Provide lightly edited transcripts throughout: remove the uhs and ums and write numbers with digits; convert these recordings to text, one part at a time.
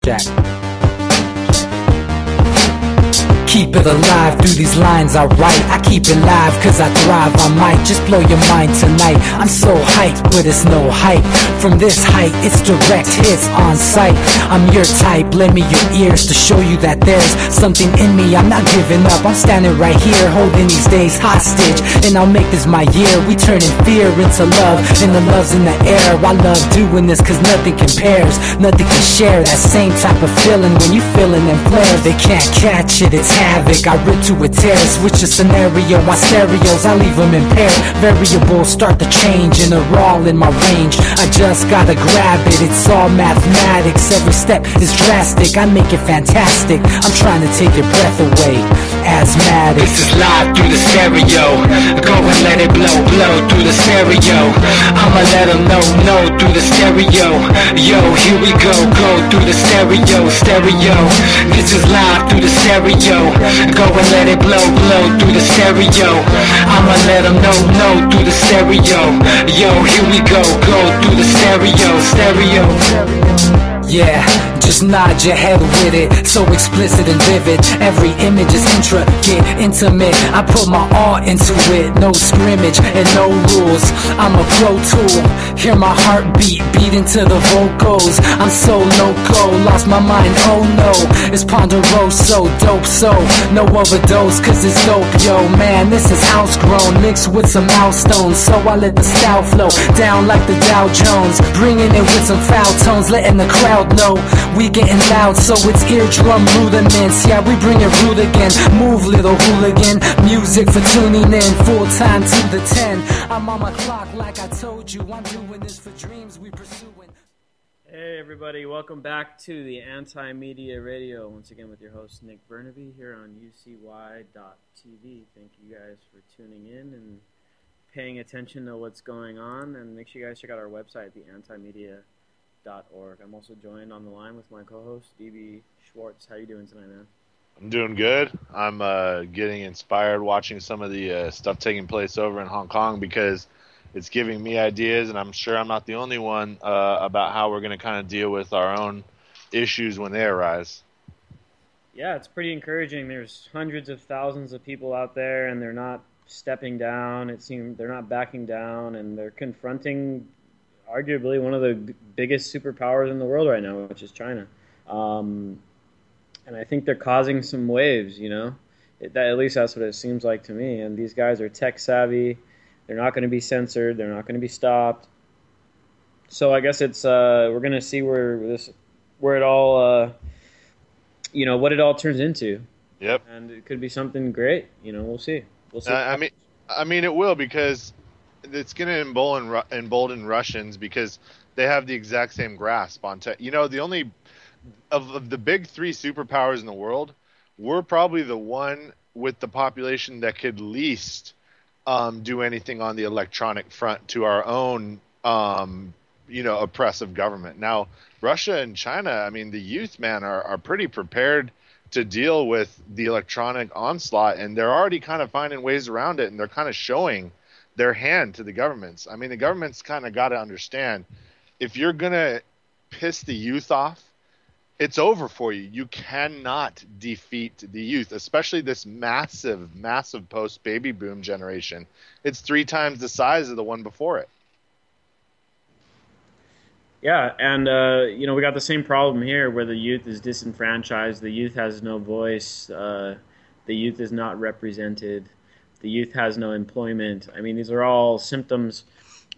Jack. Keep it alive through these lines I write. I keep it live cause I thrive. I might just blow your mind tonight. I'm so hyped, but it's no hype. From this height, it's direct hits on sight. I'm your type, lend me your ears to show you that there's something in me. I'm not giving up, I'm standing right here, holding these days hostage. And I'll make this my year. We turning fear into love, and the love's in the air. I love doing this cause nothing compares. Nothing can share that same type of feeling when you feeling them flares. They can't catch it, it's havoc. I rip to a tear, switch a scenario on stereos, I leave them impaired. Variables start to change and they're all in my range. I just gotta grab it, it's all mathematics. Every step is drastic, I make it fantastic. I'm trying to take your breath away, asthmatic. This is live through the stereo. Go and let it blow, blow through the stereo. I'ma let them know through the stereo. Yo, here we go through the stereo, stereo. This is live through the stereo. Go and let it blow, blow through the stereo. I'ma let them know through the stereo. Yo, here we go through the stereo, stereo. Yeah, just nod your head with it, so explicit and vivid. Every image is intricate, intimate. I put my all into it, no scrimmage and no rules. I'm a pro tool, hear my heartbeat, beat into the vocals. I'm so loco, lost my mind, oh no. It's Ponderoso, dope, so no overdose, cause it's dope, yo. Man, this is house grown, mixed with some milestones. So I let the style flow down like the Dow Jones, bringing it with some foul tones, letting the crowd know we getting loud, so it's eardrum rudiments. Yeah, we bring it rude again. Move, little hooligan. Music for tuning in, full time to the 10. I'm on my clock like I told you. I'm doing this for dreams we pursuing. Hey everybody, welcome back to the Anti-Media Radio. Once again with your host Nick Burnaby here on UCY.TV. Thank you guys for tuning in and paying attention to what's going on, and make sure you guys check out our website, theantimedia.org. I'm also joined on the line with my co-host, D.B. Schwartz. How you doing tonight, man? I'm doing good. I'm getting inspired watching some of the stuff taking place over in Hong Kong because it's giving me ideas, and I'm sure I'm not the only one, about how we're going to kind of deal with our own issues when they arise. Yeah, it's pretty encouraging. There's hundreds of thousands of people out there, and they're not stepping down. It seems they're not backing down, and they're confronting arguably one of the biggest superpowers in the world right now, which is China. And I think they're causing some waves, you know. At least that's what it seems like to me. And these guys are tech savvy. They're not going to be censored. They're not going to be stopped. So I guess it's we're going to see where it all, you know, what it all turns into. Yep. And it could be something great. You know, we'll see. We'll see. I mean, it will, because it's going to embolden Russians because they have the exact same grasp on tech. You know, the only of the big three superpowers in the world, we're probably the one with the population that could least do anything on the electronic front to our own, you know, oppressive government. Now, Russia and China, I mean, the youth, man, are pretty prepared to deal with the electronic onslaught, and they're already kind of finding ways around it, and they're kind of showing their hand to the governments. I mean, the government's kind of got to understand, if you're going to piss the youth off, it's over for you. You cannot defeat the youth, especially this massive, massive post-baby boom generation. It's 3 times the size of the one before it. Yeah, and, you know, we got the same problem here where the youth is disenfranchised, the youth has no voice, the youth is not represented, the youth has no employment. I mean, these are all symptoms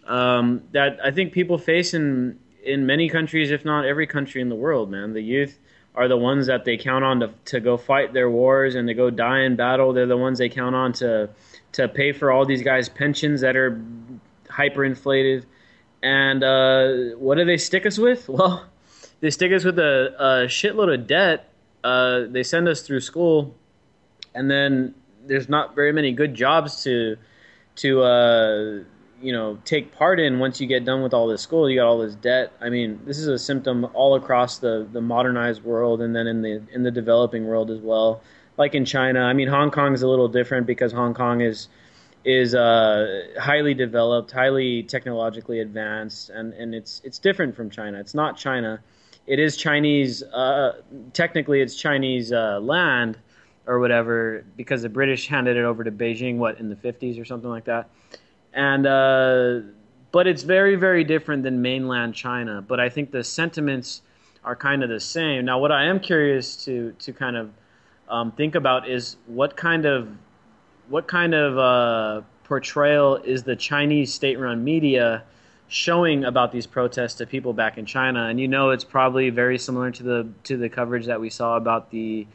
that I think people face in many countries, if not every country in the world, man. The youth are the ones that they count on to go fight their wars and to go die in battle. They're the ones they count on to pay for all these guys' pensions that are hyperinflated. And what do they stick us with? Well, they stick us with a shitload of debt. They send us through school, and then there's not very many good jobs to you know, take part in once you get done with all this school. You got all this debt. I mean, this is a symptom all across the modernized world, and then in the developing world as well. Like in China, I mean, Hong Kong is a little different because Hong Kong is highly developed, highly technologically advanced, and it's different from China. It's not China. it is Chinese. Technically, it's Chinese land or whatever, because the British handed it over to Beijing, in the 50s or something like that. And but it's very, very different than mainland China. But I think the sentiments are kind of the same. Now, what I am curious to kind of think about is what kind of portrayal is the Chinese state-run media showing about these protests to people back in China. And it's probably very similar to the coverage that we saw about the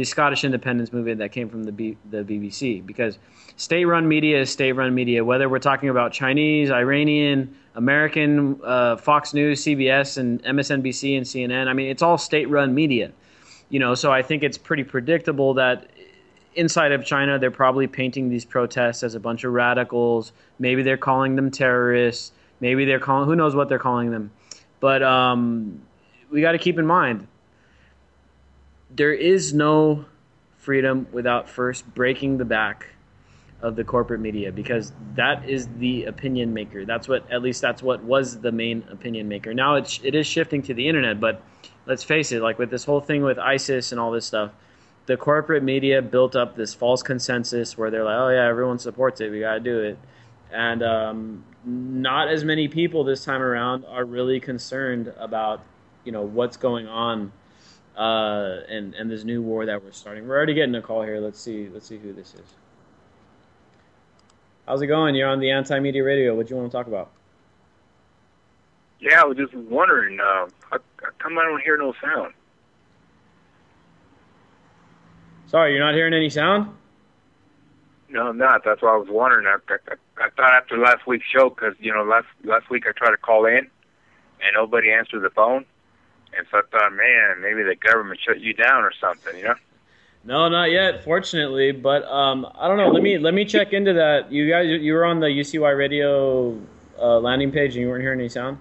Scottish independence movement that came from the BBC, because state-run media is state-run media, whether we're talking about Chinese, Iranian, American, Fox News, CBS, and MSNBC and CNN. I mean, it's all state-run media, so I think it's pretty predictable that inside of China, they're probably painting these protests as a bunch of radicals. Maybe they're calling them terrorists. Maybe they're calling, who knows what they're calling them. But we got to keep in mind, there is no freedom without first breaking the back of the corporate media, because that is the opinion maker. That's what was the main opinion maker. Now it is shifting to the internet, but let's face it, like with this whole thing with ISIS and all this stuff, the corporate media built up this false consensus where they're like, oh yeah, everyone supports it, we got to do it. And not as many people this time around are really concerned about, what's going on and this new war that we're starting. We're already getting a call here. Let's see who this is. How's it going? You're on the Anti-Media Radio. What do you want to talk about? Yeah, I was just wondering, how come I don't hear no sound? Sorry, you're not hearing any sound? No, I'm not. That's what I was wondering. I thought after last week's show, because, last week I tried to call in, and nobody answered the phone. And so I thought, man, maybe the government shut you down or something, No, not yet, fortunately. But I don't know. Let me check into that. You guys, you were on the UCY Radio landing page, and you weren't hearing any sound?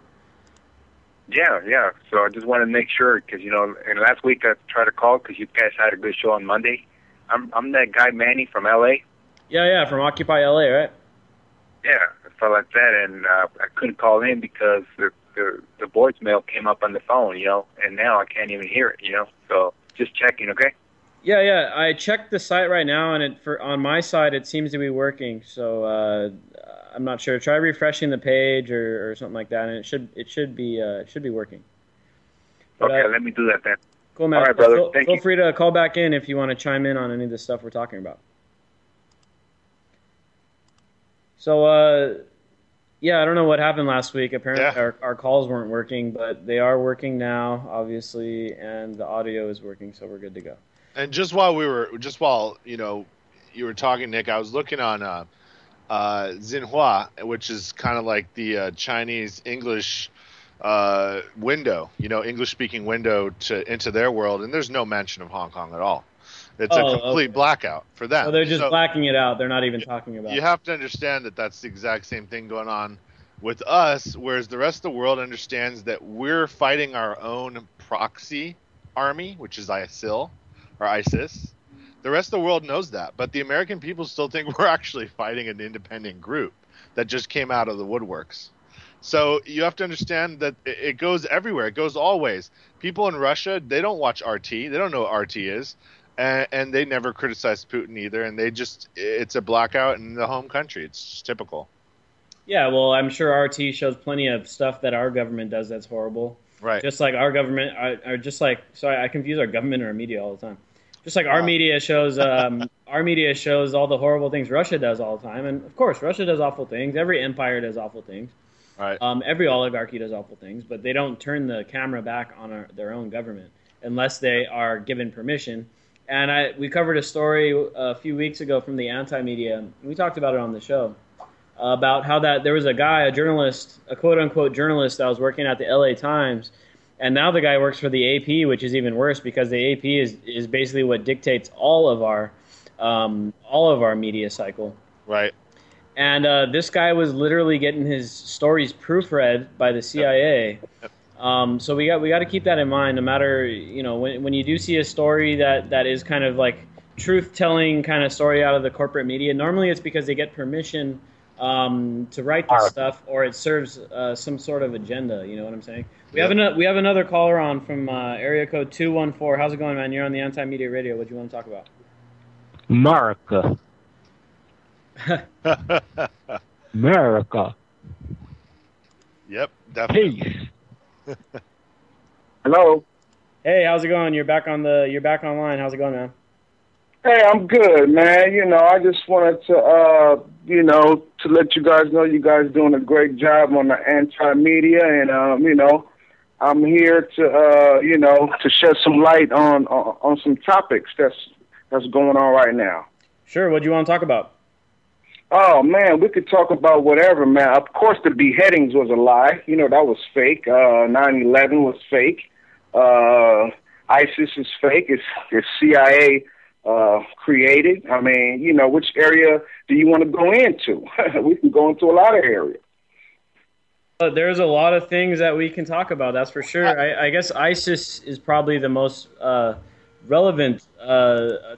Yeah. So I just wanted to make sure, because, and last week I tried to call because you guys had a good show on Monday. I'm that guy Manny from L.A. Yeah, from Occupy LA, right? Yeah, I felt like that, and I couldn't call in because the voicemail came up on the phone, and now I can't even hear it, So just checking, okay? Yeah. I checked the site right now, and on my side it seems to be working. So I'm not sure. Try refreshing the page or something like that, and it should be working. But, okay, let me do that then. Cool, man. All right, brother. Thank you. Feel free to call back in if you want to chime in on any of the stuff we're talking about. So, I don't know what happened last week. Apparently, our calls weren't working, but they are working now, obviously, and the audio is working, so we're good to go. And just while you were talking, Nick, I was looking on Xinhua, which is kind of like the Chinese English window, English-speaking window into their world, and there's no mention of Hong Kong at all. It's a complete blackout for them. So they're just blacking it out. They're not even talking about it. You have to understand that that's the exact same thing going on with us, whereas the rest of the world understands that we're fighting our own proxy army, which is ISIL or ISIS. The rest of the world knows that, but the American people still think we're actually fighting an independent group that just came out of the woodworks. So you have to understand that it goes everywhere. It goes all ways. People in Russia, they don't watch RT. They don't know what RT is. And they never criticize Putin either, and it's a blackout in the home country. It's just typical. Yeah, well, I'm sure RT shows plenty of stuff that our government does that's horrible. Right. Just like our government, sorry, I confuse our government and our media all the time. Just like our media shows, all the horrible things Russia does all the time, and of course, Russia does awful things. Every empire does awful things. Right. Every oligarchy does awful things, but they don't turn the camera back on their own government unless they are given permission. And we covered a story a few weeks ago from the Anti-Media. We talked about it on the show, about how that there was a guy, a journalist, a quote-unquote journalist that was working at the LA Times, and now the guy works for the AP, which is even worse because the AP is basically what dictates all of our media cycle. Right. And this guy was literally getting his stories proofread by the CIA. Yep. So we got to keep that in mind. No matter when you do see a story that is kind of like truth-telling kind of story out of the corporate media, normally it's because they get permission to write this stuff, or it serves some sort of agenda. You know what I'm saying? We have another caller on from area code 214. How's it going, man? You're on the Anti-Media Radio. What do you want to talk about? America. America. Yep, definitely. Peace. Hello. Hey, how's it going? You're back online. How's it going, man? Hey, I'm good, man. You know, I just wanted to, to let you guys know you guys doing a great job on the Anti-Media, and I'm here to, to shed some light on some topics that's going on right now. Sure. What do you want to talk about? Oh, man, we could talk about whatever, man. Of course, the beheadings was a lie. You know, that was fake. 9/11 was fake. ISIS is fake. It's CIA created. I mean, you know, which area do you want to go into? We can go into a lot of areas. There's a lot of things that we can talk about, that's for sure. I guess ISIS is probably the most relevant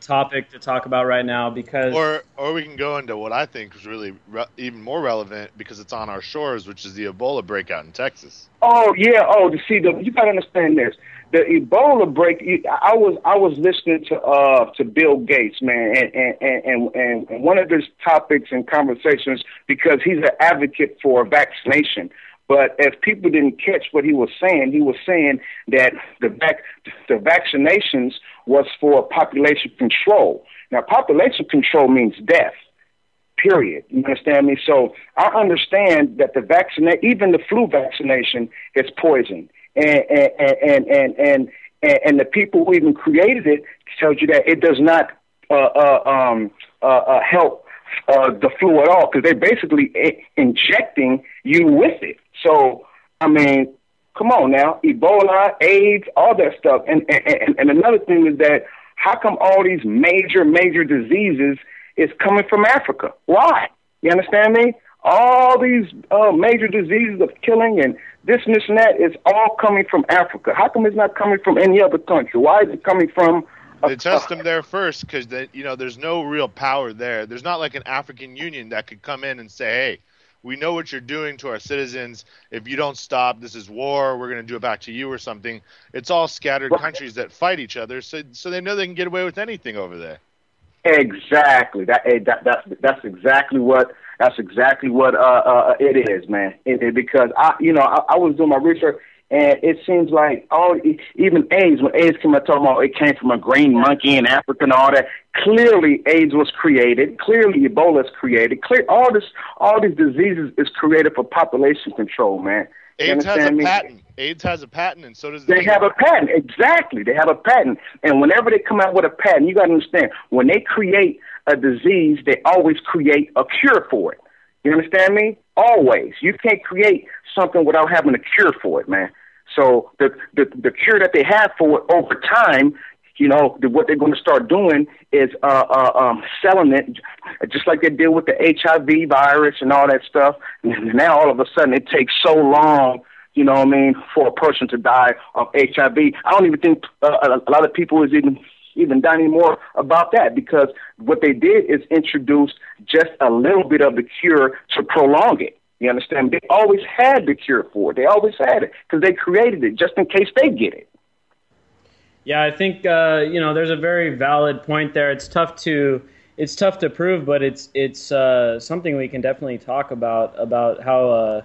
topic to talk about right now, because... Or we can go into what I think is really even more relevant, because it's on our shores, which is the Ebola breakout in Texas. Oh, yeah. Oh, you got to understand this. The Ebola break. I was listening to Bill Gates, man, and one of his topics and conversations, because he's an advocate for vaccination. But if people didn't catch what he was saying that the vaccinations was for population control. Now, population control means death. Period. You understand me? So I understand that even the flu vaccination is poison. And the people who even created it tells you that it does not help the flu at all, because they're basically injecting you with it. So, I mean, come on now, Ebola, AIDS, all that stuff. And another thing is that how come all these major diseases is coming from Africa? Why? You understand me? All these major diseases of killing and this and that is all coming from Africa. How come it's not coming from any other country? Why is it coming from... They test them there first, because there's no real power there. There's not like an African Union that could come in and say, hey, we know what you're doing to our citizens. If you don't stop, this is war. We're going to do it back to you or something. It's all scattered countries that fight each other, so they know they can get away with anything over there. Exactly. That's exactly what it is, man. Because I was doing my research, and it seems like even AIDS, when AIDS came out talking about it came from a green monkey in Africa and all that. Clearly, AIDS was created. Clearly, Ebola is created. All these diseases is created for population control, man. AIDS has a patent. AIDS has a patent, and so does they have a patent. Exactly, they have a patent. And whenever they come out with a patent, you got to understand, when they create a disease, they always create a cure for it. You understand me? Always. You can't create something without having a cure for it, man. So the cure that they have for it over time, what they're going to start doing is selling it, just like they did with the HIV virus and all that stuff. And now all of a sudden it takes so long, for a person to die of HIV. I don't even think a lot of people is even done anymore about that, because what they did is introduce just a little bit of the cure to prolong it. You understand? They always had the cure for it. They always had it because they created it just in case they get it. Yeah, I think there's a very valid point there. It's tough to prove, but it's something we can definitely talk about how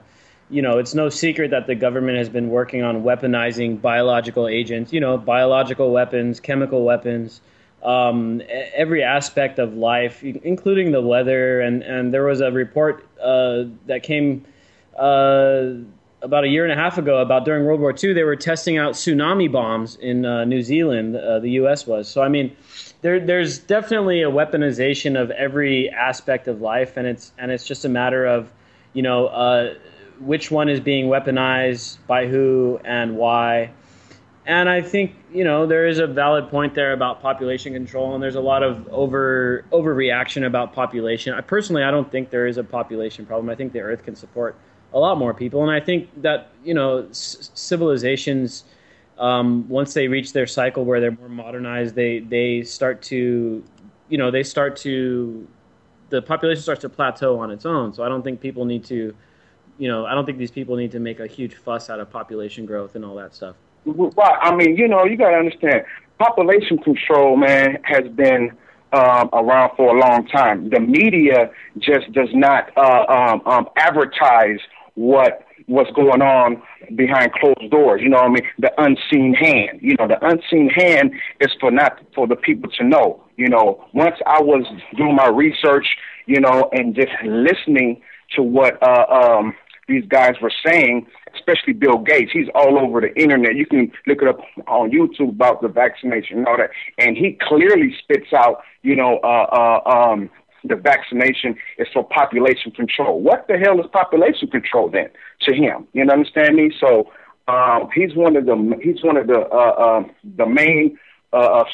it's no secret that the government has been working on weaponizing biological agents, biological weapons, chemical weapons, every aspect of life, including the weather. And there was a report that came about a year and a half ago about during World War II, they were testing out tsunami bombs in New Zealand, the U.S. was. So, I mean, there's definitely a weaponization of every aspect of life, and it's just a matter of, which one is being weaponized by who and why. And I think, there is a valid point there about population control, and there's a lot of overreaction about population. I don't think there is a population problem. I think the Earth can support a lot more people. And I think that, civilizations, once they reach their cycle where they're more modernized, the the population starts to plateau on its own. So I don't think people need to, I don't think these people need to make a huge fuss out of population growth and all that stuff. Well, I mean, you got to understand, population control, man, has been around for a long time. The media just does not advertise what's going on behind closed doors. You know what I mean? The unseen hand. The unseen hand is not for the people to know. Once I was doing my research, and just listening to what these guys were saying, especially Bill Gates. He's all over the internet. You can look it up on YouTube about the vaccination and all that. And he clearly spits out, the vaccination is for population control. What the hell is population control then to him? You understand me? So he's one of the main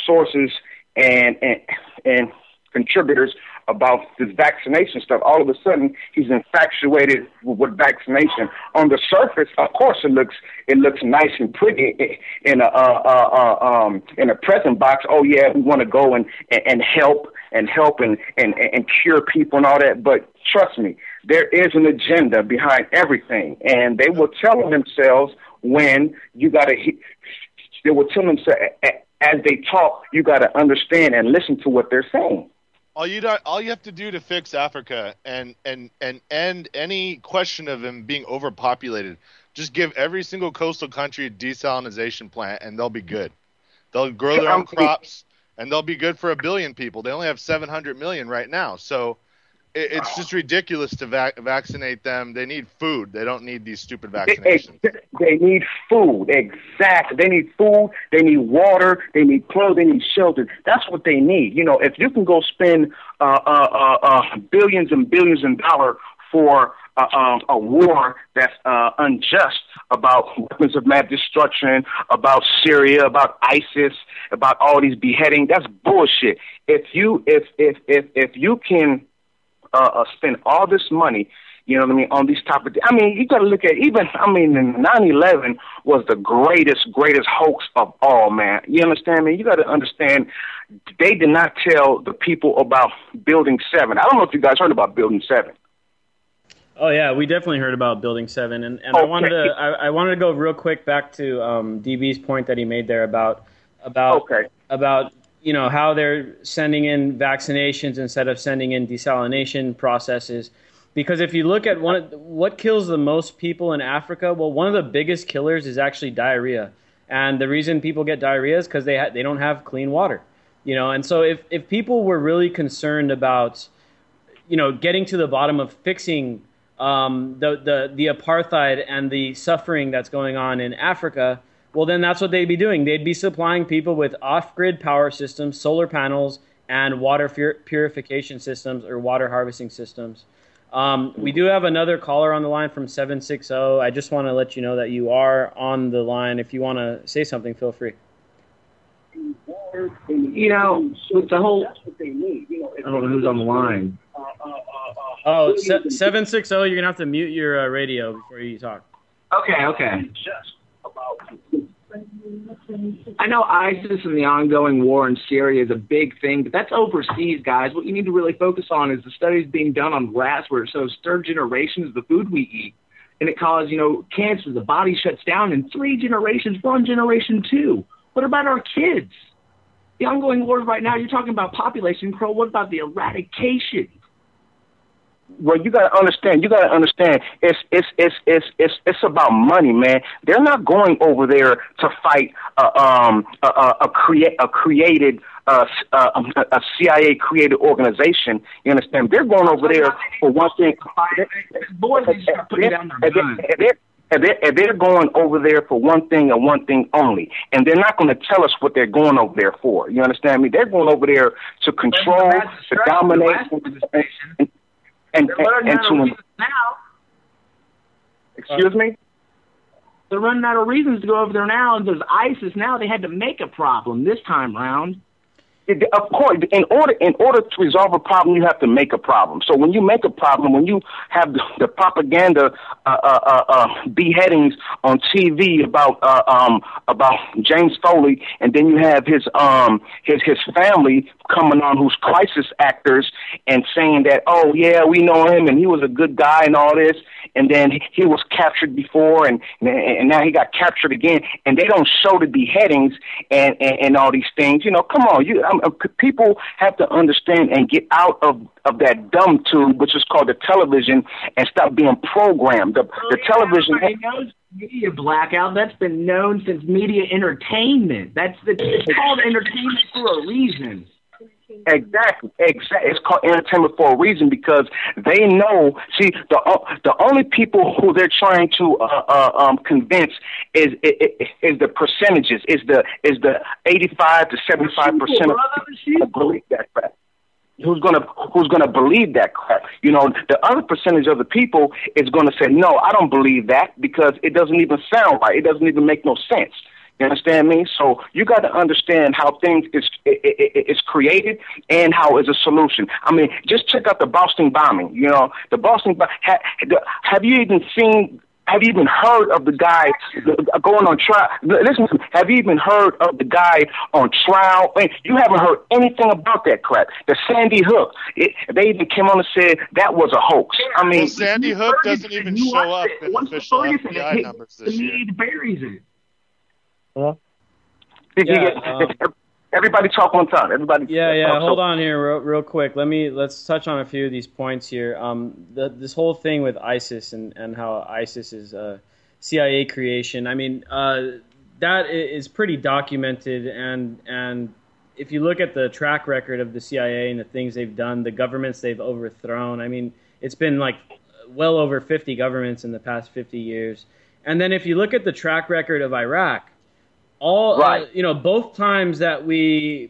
sources and contributors about this vaccination stuff. All of a sudden, he's infatuated with vaccination. On the surface, of course, it looks nice and pretty in a present box. Oh yeah, we want to go and help and cure people and all that. But trust me, there is an agenda behind everything, and they will tell themselves when you got to. They will tell themselves as they talk. You got to understand and listen to what they're saying. All you have to do to fix Africa and end any question of them being overpopulated, just give every single coastal country a desalination plant, and they'll be good. They'll grow their own crops, and they'll be good for 1 billion people. They only have 700 million right now, so it's just ridiculous to vaccinate them. They need food. They don't need these stupid vaccinations. They need food, exactly. They need food. They need water. They need clothes. They need shelter. That's what they need. If you can go spend billions and billions of dollars for a war that's unjust, about weapons of mass destruction, about Syria, about ISIS, about all these beheadings, that's bullshit. If you can spend all this money, on these topics. You got to look at 9/11 was the greatest hoax of all, man. You understand me? You got to understand, they did not tell the people about Building 7. I don't know if you guys heard about Building 7. Oh yeah, we definitely heard about Building 7, and okay. I wanted to go real quick back to DB's point that he made there about how they're sending in vaccinations instead of sending in desalination processes. Because if you look at what kills the most people in Africa, well, one of the biggest killers is actually diarrhea. And the reason people get diarrhea is because they don't have clean water. And so if people were really concerned about, getting to the bottom of fixing the apartheid and the suffering that's going on in Africa, well, then that's what they'd be doing. They'd be supplying people with off-grid power systems, solar panels, and water purification systems or water harvesting systems. We do have another caller on the line from 760. I just want to let you know that you are on the line. If you want to say something, feel free. With the whole... I don't know who's on the line. 760, you're going to have to mute your radio before you talk. Okay. I know ISIS and the ongoing war in Syria is a big thing, but that's overseas, guys. What you need to really focus on is the studies being done on rats where it shows third generation is the food we eat. And it causes, cancer. The body shuts down in 3 generations, 1 generation 2. What about our kids? The ongoing wars right now, you're talking about population control. What about the eradication? Well, you gotta understand. It's about money, man. They're not going over there to fight a CIA created organization. You understand? They're going over there for one thing. And they're going over there for one thing and one thing only. And they're not going to tell us what they're going over there for. You understand me? They're going over there to control, to dominate, and to now. Excuse me? They're running out of reasons to go over there now, and there's ISIS now. They had to make a problem this time round. Of course, in order to resolve a problem, you have to make a problem. So when you make a problem, when you have the propaganda beheadings on TV about James Foley, and then you have his family coming on who's crisis actors and saying that, oh yeah, we know him and he was a good guy and all this, and then he was captured before and now he got captured again, and they don't show the beheadings and all these things. You know, come on, people have to understand and get out of that dumb tube, which is called the television, and stop being programmed. The television. Media blackout. That's been known since media entertainment. It's called entertainment for a reason. Exactly. It's called entertainment for a reason because they know. See, the only people who they're trying to convince is the percentages. Is the 85 to 75% of people believe that crap. Who's gonna believe that crap? You know, the other percentage of the people is gonna say, no, I don't believe that because it doesn't even sound right. It doesn't even make no sense. You understand me? So you got to understand how things is created and how is a solution. I mean, just check out the Boston bombing. You know, the Boston. Have you even seen? Have you even heard of the guy going on trial? Listen, have you even heard of the guy on trial? You haven't heard anything about that crap. The Sandy Hook. They even came on and said that was a hoax. I mean, Sandy Hook doesn't even show up in official FBI numbers this year. The media buries it. Huh? Everybody talk one time. Everybody. Yeah. Hold on here, real quick. Let's touch on a few of these points here. This whole thing with ISIS and how ISIS is CIA creation. I mean, that is pretty documented, and if you look at the track record of the CIA and the things they've done, the governments they've overthrown. I mean, it's been like well over 50 governments in the past 50 years. And then if you look at the track record of Iraq. Both times that we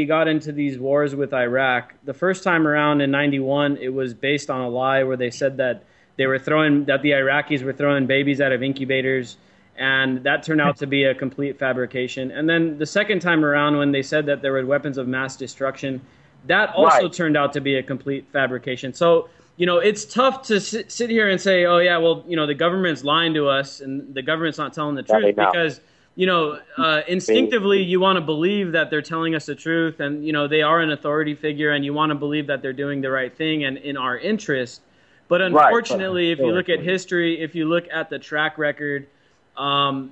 got into these wars with Iraq, the first time around in '91, it was based on a lie where they said that the Iraqis were throwing babies out of incubators, and that turned out to be a complete fabrication. And then the second time around, when they said that there were weapons of mass destruction, that also turned out to be a complete fabrication. So, you know, it's tough to sit here and say, oh yeah, well, you know, the government's lying to us and the government's not telling the truth because. You know, instinctively, you want to believe that they're telling us the truth and, you know, they are an authority figure and you want to believe that they're doing the right thing and in our interest. But unfortunately, if you look at history, if you look at the track record, then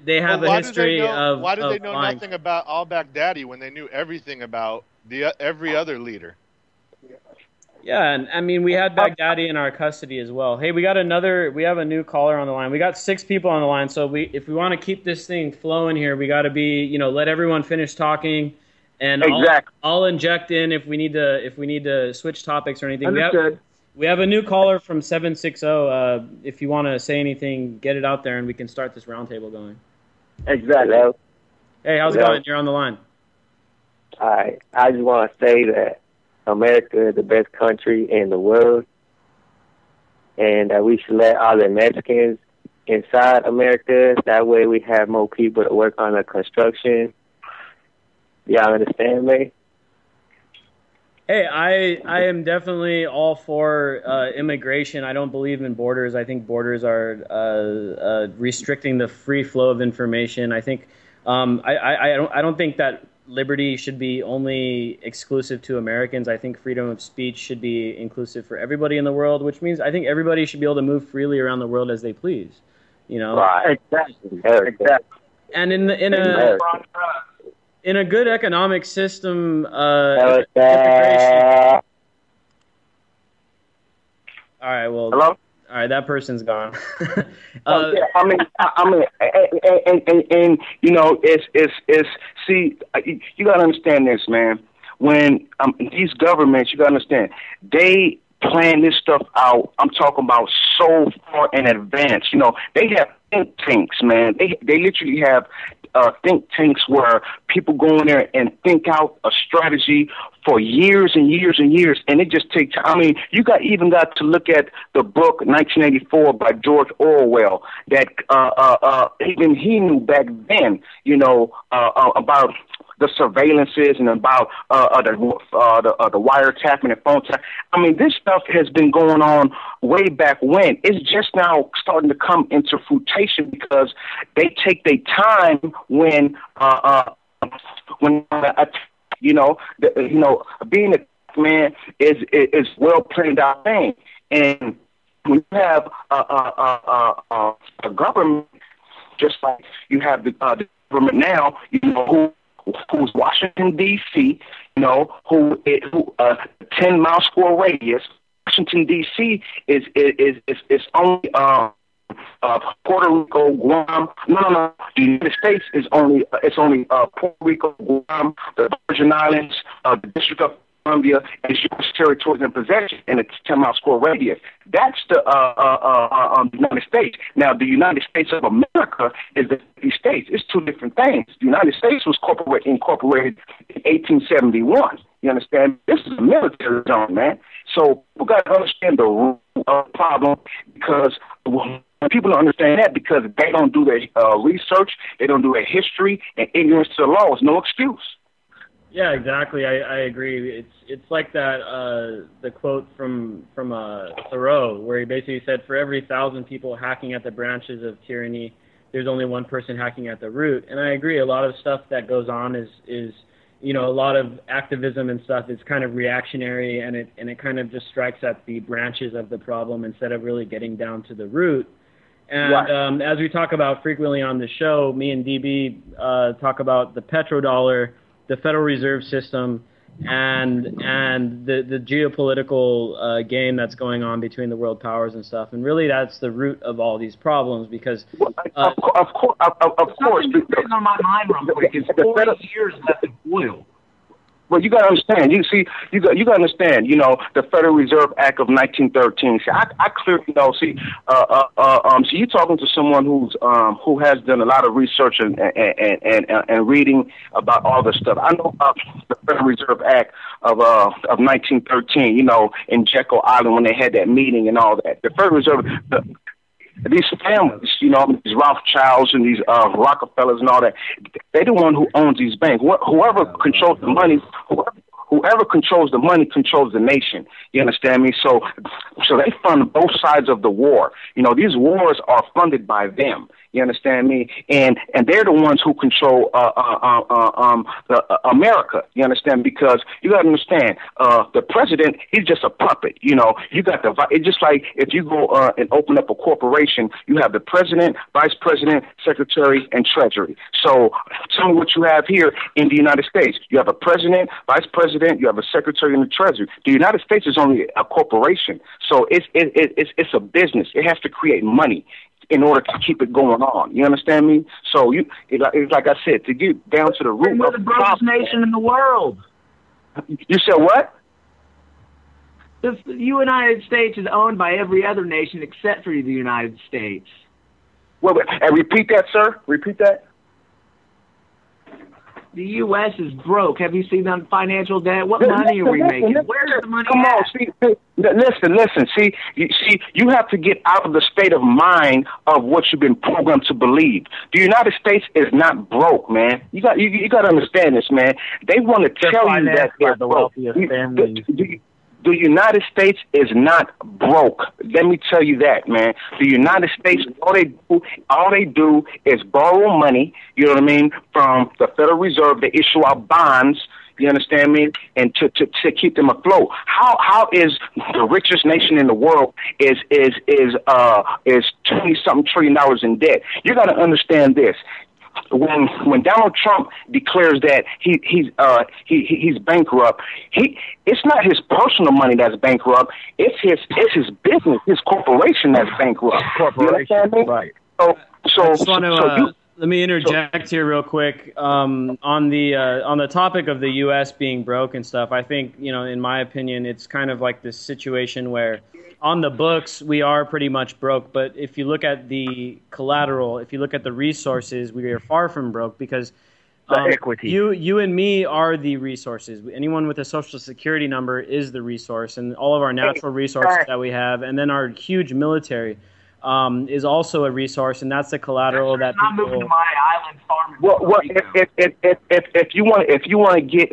they have a history of Why did they know lying. nothing about al-Baghdadi when they knew everything about every other leader? Yeah, and I mean, we had Baghdadi in our custody as well. Hey, we have a new caller on the line. We got 6 people on the line, so if we want to keep this thing flowing here, we got to be, you know, let everyone finish talking, and I'll inject in if we need to switch topics or anything. Understood. We have a new caller from 760. If you want to say anything, get it out there, and we can start this roundtable going. Exactly. Hey, how's it going? You're on the line. All right. I just want to say that America is the best country in the world, and we should let all the Mexicans inside America. That way we have more people to work on the construction. Y'all understand me? Hey, I am definitely all for immigration. I don't believe in borders. I think borders are restricting the free flow of information. I think I don't think that liberty should be only exclusive to Americans. I think freedom of speech should be inclusive for everybody in the world, which means I think everybody should be able to move freely around the world as they please. You know, right? Exactly. And in a good economic system, immigration. All right. Well. Hello. All right, that person's gone. And you know, it's see, you gotta understand this, man. When these governments, you gotta understand, they plan this stuff out. I'm talking about so far in advance. You know, they have think tanks, man. They literally have think tanks where people go in there and think out a strategy for years and years and years, and it just takes time. I mean, you even got to look at the book 1984 by George Orwell that even he knew back then, you know, about the surveillances and about the wiretapping and phone tap. I mean, this stuff has been going on way back when. It's just now starting to come into fruition because they take their time when being a man is well planned out thing, and when you have a government, just like you have the government now, who's Washington D.C., who 10-mile square radius. Washington D.C. is only Puerto Rico, Guam. No. The United States is only Puerto Rico, Guam, the Virgin Islands, the District of Columbia, and U.S. territories in possession in a 10-mile square radius. That's the United States. Now, the United States of America is the 50 states. It's two different things. The United States was incorporated in 1871. You understand? This is a military zone, man. So we got to understand the root of the problem, because people don't understand that because they don't do their research, they don't do their history, and ignorance to the law is no excuse. Yeah, exactly. I agree. It's like that the quote from Thoreau, where he basically said, for every 1,000 people hacking at the branches of tyranny, there's only one person hacking at the root. And I agree. A lot of stuff that goes on is a lot of activism and stuff is kind of reactionary, and it kind of just strikes at the branches of the problem instead of really getting down to the root. And right. As we talk about frequently on the show, me and DB talk about the petrodollar, the Federal Reserve System, and the geopolitical game that's going on between the world powers and stuff. And really, that's the root of all these problems. Because of course, something that's on my mind real quick is 40 years left in oil. Well, you got to understand. You got to understand. The Federal Reserve Act of 1913. See, I clearly know. See, so you're talking to someone who has done a lot of research and reading about all this stuff. I know about the Federal Reserve Act of 1913. In Jekyll Island when they had that meeting and all that. The Federal Reserve. These families, these Rothschilds and these Rockefellers and all that, they're the one who owns these banks. Whoever controls the money, whoever controls the money controls the nation. You understand me? So they fund both sides of the war. These wars are funded by them. You understand me? And they're the ones who control America. You understand? Because you got to understand, the president, he's just a puppet. You got it's just like if you go and open up a corporation, you have the president, vice president, secretary, and treasury. So tell me what you have here in the United States. You have a president, vice president, you have a secretary, and a treasury. The United States is only a corporation, so it's a business. It has to create money in order to keep it going on. You understand me? So it's like I said, to get down to the root We're of the brokest nation in the world. You said what? The United States is owned by every other nation except for the United States. Well, repeat that, sir. Repeat that. The U.S. is broke. Have you seen the financial debt? What money are we making? Where's the money at? Listen. See, you have to get out of the state of mind of what you've been programmed to believe. The United States is not broke, man. You got to understand this, man. They want to tell you that they're broke. The United States is not broke. Let me tell you that, man. The United States, all they do is borrow money, you know what I mean, from the Federal Reserve. They issue out bonds, you understand me, and to keep them afloat. How is the richest nation in the world is $20-something trillion in debt? You got to understand this. When Donald Trump declares that he's bankrupt, it's not his personal money that's bankrupt. It's his business, his corporation that's bankrupt. Corporation, right? Let me interject here real quick on the topic of the U.S. being broke and stuff. I think, in my opinion, it's kind of like this situation where on the books we are pretty much broke, but if you look at the collateral, if you look at the resources, we are far from broke because equity. You and me are the resources. Anyone with a social security number is the resource, and all of our natural resources that we have, and then our huge military. is also a resource, and that's the collateral that not people. moving to my island farm. Well, if you want to get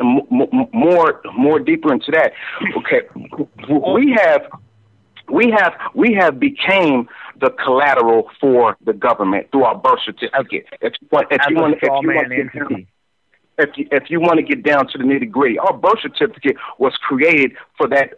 more deeper into that, okay, we have became the collateral for the government through our birth certificate. If you want to get down to the nitty gritty, our birth certificate was created for that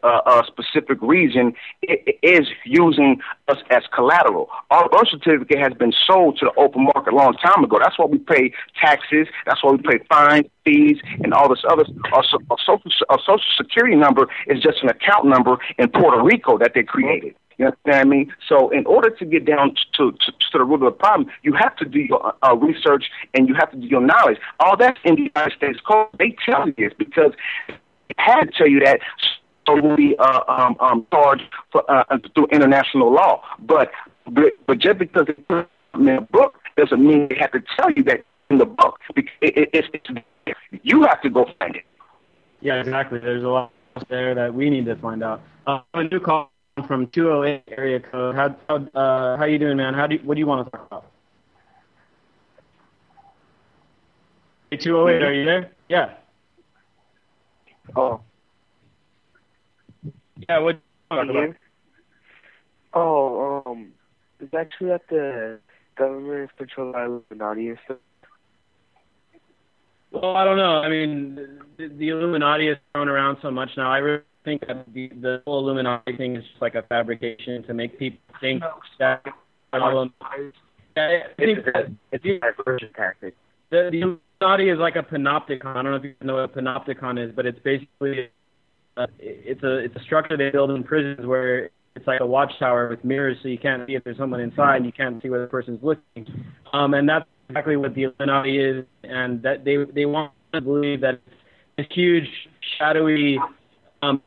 specific reason. It is using us as collateral. Our birth certificate has been sold to the open market a long time ago. That's why we pay taxes. That's why we pay fines, fees, and all this other. Our social security number is just an account number in Puerto Rico that they created. You understand what I mean? So in order to get down to the root of the problem, you have to do your research and you have to do your knowledge. All that's in the United States Code. They tell you this because they had to tell you that so we'll be charged for, through international law. But just because it's in the book doesn't mean they have to tell you that in the book. You have to go find it. Yeah, exactly. There's a lot there that we need to find out. A new call from 208 area code. How you doing, man? What do you want to talk about? Hey, 208, are you there? Yeah. Oh. Yeah, what do you want to talk about? Is that true that the government is controlled by Illuminati and stuff? Well, I don't know. I mean, the Illuminati is thrown around so much now. I really think that the whole Illuminati thing is just like a fabrication to make people think that problem. It's a diversion tactic. The Illuminati is like a panopticon. I don't know if you know what a panopticon is, but it's basically it's a structure they build in prisons where it's like a watchtower with mirrors, so you can't see if there's someone inside, and you can't see where the person's looking. And that's exactly what the Illuminati is, and that they want to believe that it's this huge, shadowy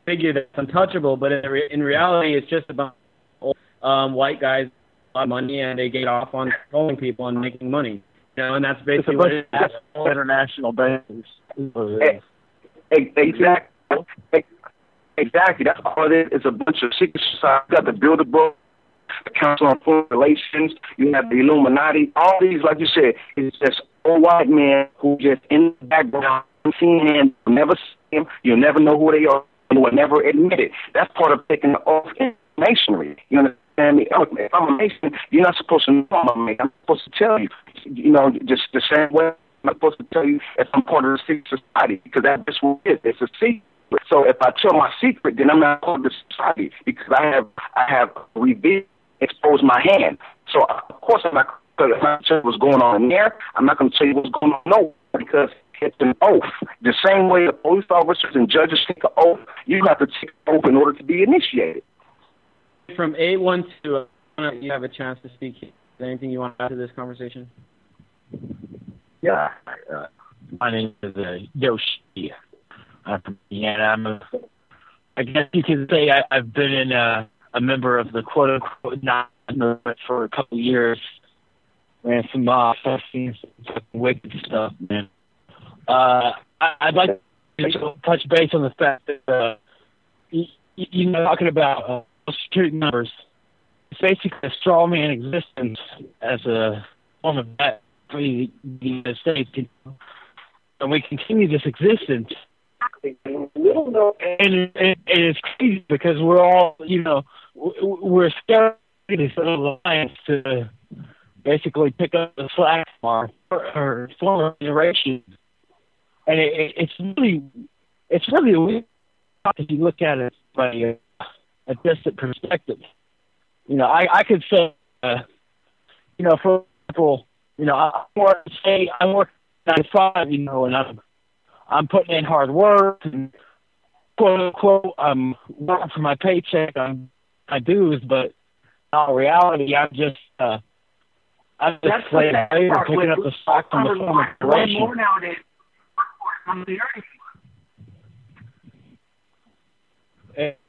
figure that's untouchable, but in reality, it's just about white guys with a lot of money, and they get off on controlling people and making money. You know, and that's basically what it is. International bankers. Exactly. That's all it is. It's a bunch of secret society. You got the Bilderberg, the Council on Foreign Relations. You have the Illuminati. All these, like you said, it's just old white men who just in the background, seeing him, never see him. You'll never know who they are. You will never admit it. That's part of taking the oath in Masonry. You understand me? If I'm a Mason, you're not supposed to know I'm a Mason. I'm supposed to tell you. You know, just the same way I'm not supposed to tell you if I'm part of the secret society, because that's just what it is. It's a secret. So if I tell my secret, then I'm not part of the society, because I have revealed, exposed my hand. So of course I'm not going to tell you what's going on in there. I'm not going to tell you what's going on nowhere, because it's an oath. The same way the police officers and judges take an oath, you have to take an oath in order to be initiated. From 812, you have a chance to speak. Is there anything you want to add to this conversation? Yeah. My name is Yoshi. I'm from Indiana. I guess you could say I've been a member of the quote-unquote not for a couple of years. Ran some I've seen some wicked stuff, man. I'd like to touch base on the fact that you know, talking about Social Security numbers. It's basically a straw man existence as a form of that for the United States, and we continue this existence. And it's crazy because we're all, you know, we're scared of this alliance to basically pick up the slack from our former generations. And it's really weird if you look at it by a distant perspective. You know, I could say, you know, for example, you know, I work 9 to 5, you know, and I'm putting in hard work and quote unquote I'm working for my paycheck on my dues, but in reality I'm just playing a favor, picking up the slack from the former generation. More nowadays.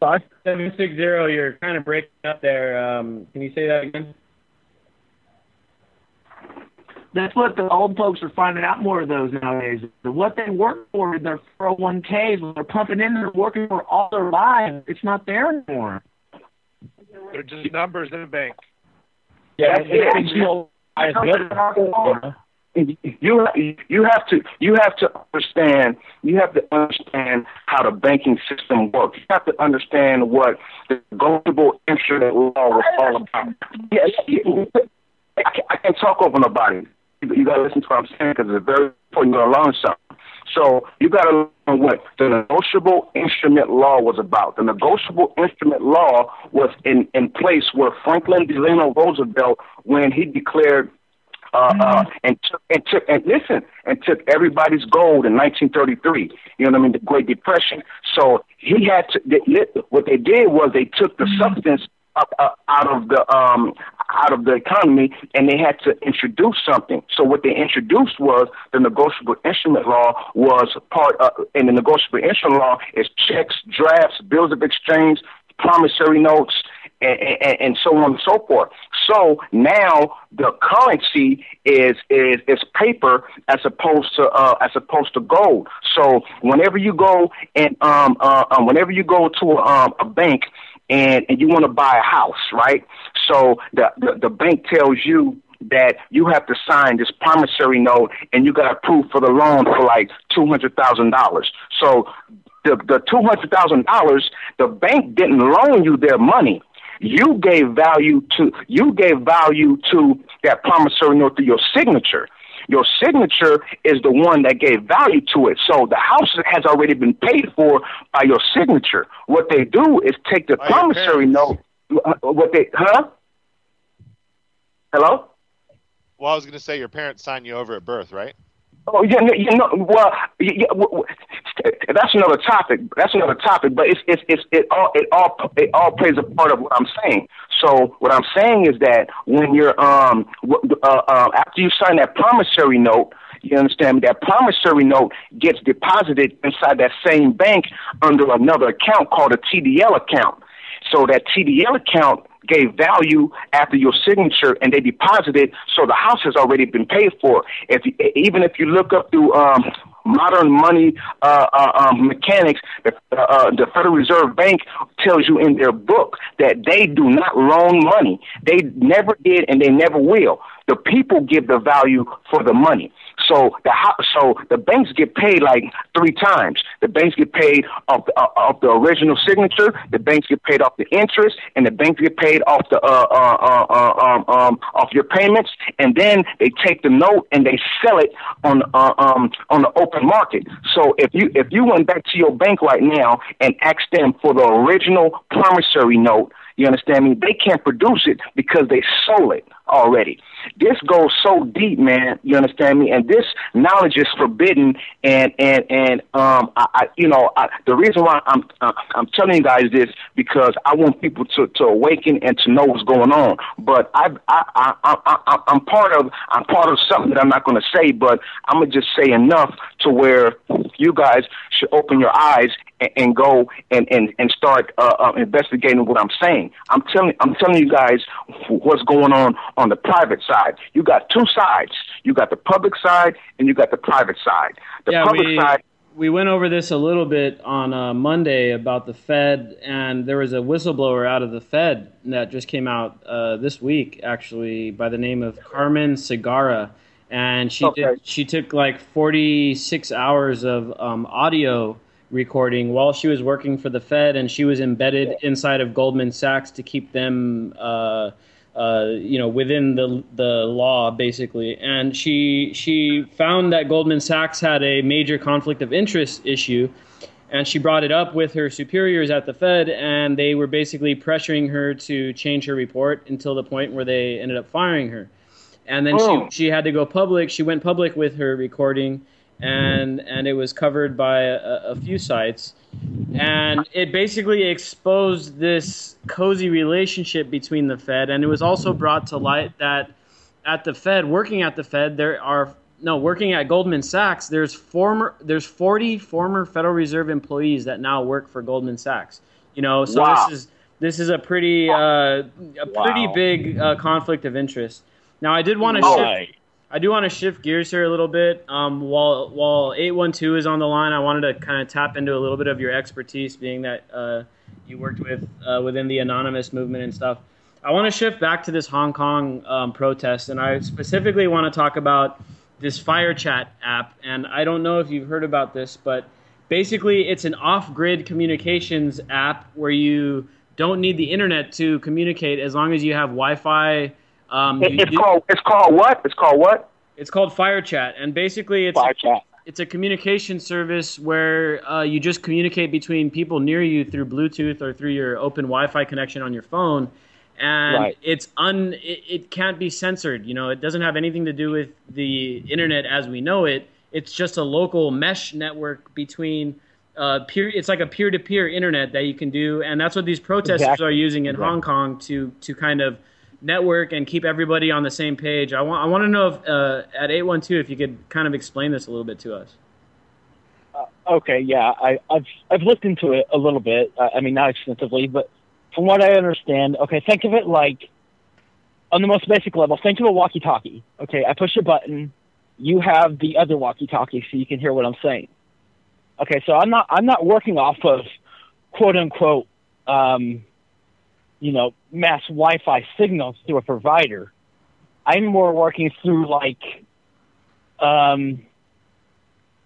5760, you're kind of breaking up there. Can you say that again? That's what the old folks are finding out more of those nowadays. What they work for in their 401ks, what they're pumping in, they're working for all their lives. It's not there anymore. They're just numbers in a bank. Yeah, That's it. You have to understand how the banking system works. You have to understand what the global instrument law was all about. I can't talk over nobody. You got to listen to what I'm saying because it's very important. You're going to learn something. So you got to learn what the negotiable instrument law was about. The negotiable instrument law was in place where Franklin Delano Roosevelt, when he declared and took everybody's gold in 1933. You know what I mean? The Great Depression. So he had to. What they did was they took the substance out of the economy, and they had to introduce something. So what they introduced was the negotiable instrument law was and the negotiable instrument law is checks, drafts, bills of exchange, promissory notes, and so on and so forth. So now the currency is paper as opposed to gold. So whenever you go and to a bank and you want to buy a house, right? So the bank tells you that you have to sign this promissory note and you got approved for the loan for like $200,000. So the $200,000, the bank didn't loan you their money. You gave value to that promissory note through your signature. Your signature is the one that gave value to it. So the house has already been paid for by your signature. What they do is take the promissory note. Hello? Well, I was going to say your parents signed you over at birth, right? Oh yeah, that's another topic. But it all plays a part of what I'm saying. So what I'm saying is that when you're after you sign that promissory note, you understand me? That promissory note gets deposited inside that same bank under another account called a TDL account. So that TDL account gave value after your signature, and they deposited. So the house has already been paid for. Even if you look up through modern money mechanics, the Federal Reserve Bank tells you in their book that they do not loan money. They never did, and they never will. The people give the value for the money. So the banks get paid like 3 times. The banks get paid off the original signature. The banks get paid off the interest, and the banks get paid off the off your payments. And then they take the note and they sell it on the open market. So if you went back to your bank right now and asked them for the original promissory note, you understand me? They can't produce it because they sold it already. This goes so deep, man. You understand me? And this knowledge is forbidden. And the reason why I'm telling you guys this because I want people to awaken and to know what's going on. But I'm part of something that I'm not going to say, but I'm gonna just say enough to where you guys should open your eyes and go and start investigating what I'm saying. I'm telling you guys what's going on the private side. You got 2 sides. You got the public side and you got the private side. We went over this a little bit on Monday about the Fed, and there was a whistleblower out of the Fed that just came out this week, actually, by the name of Carmen Segarra, and she took like 46 hours of audio recording while she was working for the Fed, and she was embedded inside of Goldman Sachs to keep them within the law, basically. And she found that Goldman Sachs had a major conflict of interest issue, and she brought it up with her superiors at the Fed, and they were basically pressuring her to change her report until the point where they ended up firing her. And then she had to go public. She went public with her recording, and it was covered by a few sites. And it basically exposed this cozy relationship between the Fed, and it was also brought to light that at the Fed, working at Goldman Sachs, there's 40 former Federal Reserve employees that now work for Goldman Sachs. So wow. This is a pretty big conflict of interest. Now I do want to shift gears here a little bit. While 812 is on the line, I wanted to kind of tap into a little bit of your expertise, being that you worked within the anonymous movement and stuff. I want to shift back to this Hong Kong protest, and I specifically want to talk about this FireChat app. And I don't know if you've heard about this, but basically it's an off-grid communications app where you don't need the internet to communicate as long as you have Wi-Fi. It's called what? It's called what? It's called FireChat, and basically it's a communication service where you just communicate between people near you through Bluetooth or through your open Wi-Fi connection on your phone. And it can't be censored. You know, it doesn't have anything to do with the internet as we know it. It's just a local mesh network between it's like a peer-to-peer internet that you can do, and that's what these protesters are using in Hong Kong to kind of network and keep everybody on the same page. I want to know if at 812 if you could kind of explain this a little bit to us. Okay, yeah, I've looked into it a little bit. I mean, not extensively, but from what I understand, okay, think of it like, on the most basic level, think of a walkie-talkie. Okay, I push a button, you have the other walkie-talkie so you can hear what I'm saying. Okay, so I'm not working off of quote-unquote, mass Wi-Fi signals through a provider. I'm more working through I'm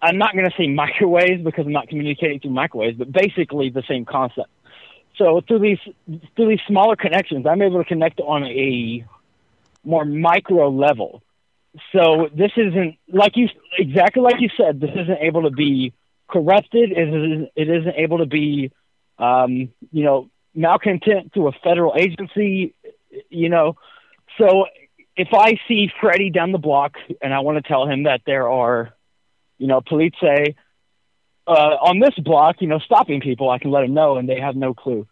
not going to say microwaves because I'm not communicating through microwaves, but basically the same concept. So through these smaller connections, I'm able to connect on a more micro level. So this isn't exactly like you said. This isn't able to be corrupted. It isn't able to be, malcontent to a federal agency. So if I see Freddie down the block and I want to tell him that there are, police say, on this block, stopping people, I can let them know, and they have no clue.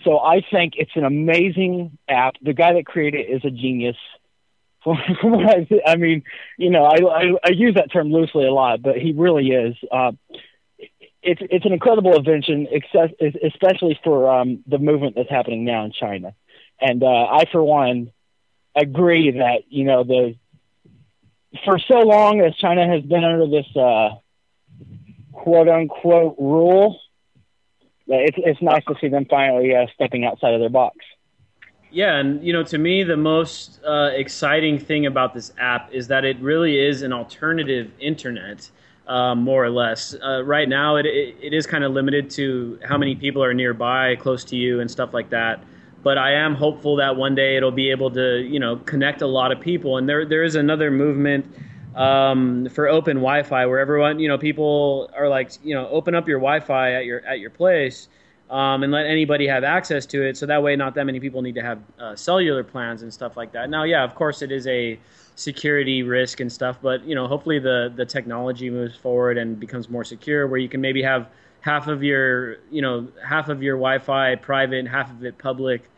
So I think it's an amazing app. The guy that created it is a genius. I mean, I use that term loosely a lot, but he really is. It's an incredible invention, especially for the movement that's happening now in China. And I, for one, agree that for so long as China has been under this quote-unquote rule, it's nice to see them finally stepping outside of their box. Yeah, and to me, the most exciting thing about this app is that it really is an alternative internet, more or less. Right now, it is kind of limited to how many people are nearby, close to you, and stuff like that. But I am hopeful that one day it'll be able to, connect a lot of people. And there is another movement for open Wi-Fi where everyone, people are like, open up your Wi-Fi at your place and let anybody have access to it. So that way, not that many people need to have cellular plans and stuff like that. Now, yeah, of course, it is a security risk and stuff, but hopefully the technology moves forward and becomes more secure, where you can maybe have half of your Wi-Fi private, half of it public.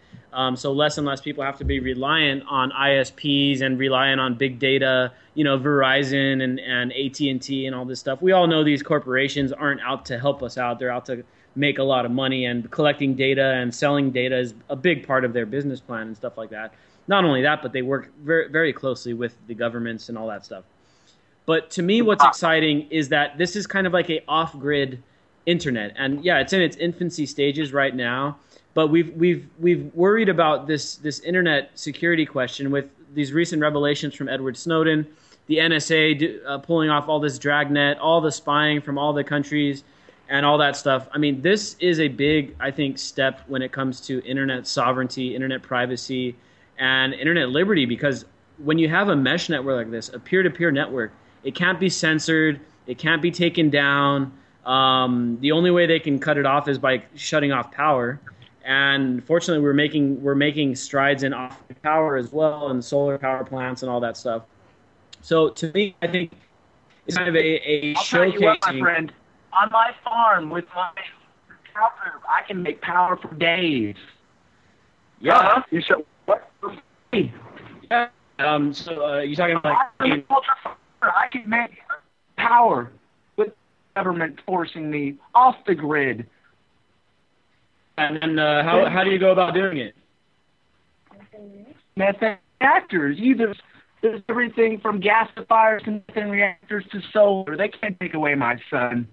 So less and less people have to be reliant on ISPs and reliant on big data, Verizon and AT&T and all this stuff. We all know these corporations aren't out to help us out. They're out to make a lot of money, and collecting data and selling data is a big part of their business plan and stuff like that. Not only that, but they work very, very closely with the governments and all that stuff. But to me, what's exciting is that this is kind of like a off-grid internet. And yeah, it's in its infancy stages right now. But we've worried about this internet security question with these recent revelations from Edward Snowden, the NSA pulling off all this dragnet, all the spying from all the countries, and all that stuff. I mean, this is a big, I think, step when it comes to internet sovereignty, internet privacy, and internet liberty. Because when you have a mesh network like this, a peer-to-peer network, it can't be censored, it can't be taken down. The only way they can cut it off is by shutting off power. And fortunately, we're making strides in off power as well, and solar power plants and all that stuff. So to me, I think it's kind of a I'll showcasing. tell you what, my friend, on my farm with my cow poop, I can make power for days. Yeah. You said what? Yeah. So you're talking about I can make power with government forcing me off the grid. And then how do you go about doing it? Methane reactors. There's everything from gasifiers to methane reactors to solar. They can't take away my sun.